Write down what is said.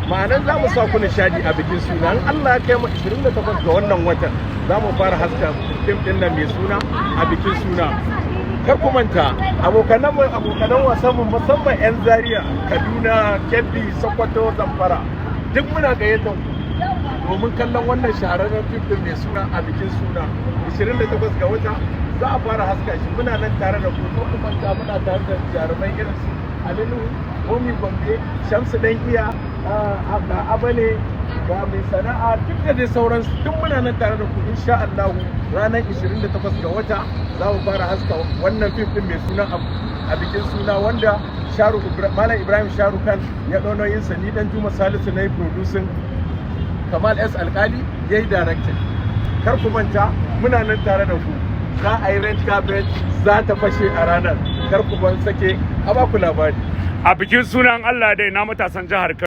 ma'anan za mu sa ku nishadi a bikin suna. In Allah ya kai mu 28 ga wannan watan za mu fara haska fim din nan mai suna a bikin suna. Kar ku manta abokan wasan mu musamman 'yan Zaria, Kaduna, Kebbi, Sokoto, Zamfara duk muna gayyatar domin kallon wannan shahararren fim din mai suna a bikin suna 28 ga wata za a fara haska shi. Muna nan tare da ku ko manta muna tare da jarumai irin su Alinu, Momi Gombe, Shamsu Dan Iya, Abale, ga mai sana'a duk da dai sauransu duk muna nan tare da ku insha Allah ranar 28 ga wata za mu fara haska wannan fim din mai suna a bikin suna wanda Malam Ibrahim Sharukan ya ɗauno yin sa, ni dan Juma Salisu na yi producing, Kamal S Alkali ya yi directing. Kar ku manta muna nan tare da ku, za a yi red carpet za ta fashe a ranar. Kar ku ban sake a ba ku labari a bikin sunan Allah dai na matasan jihar Kano.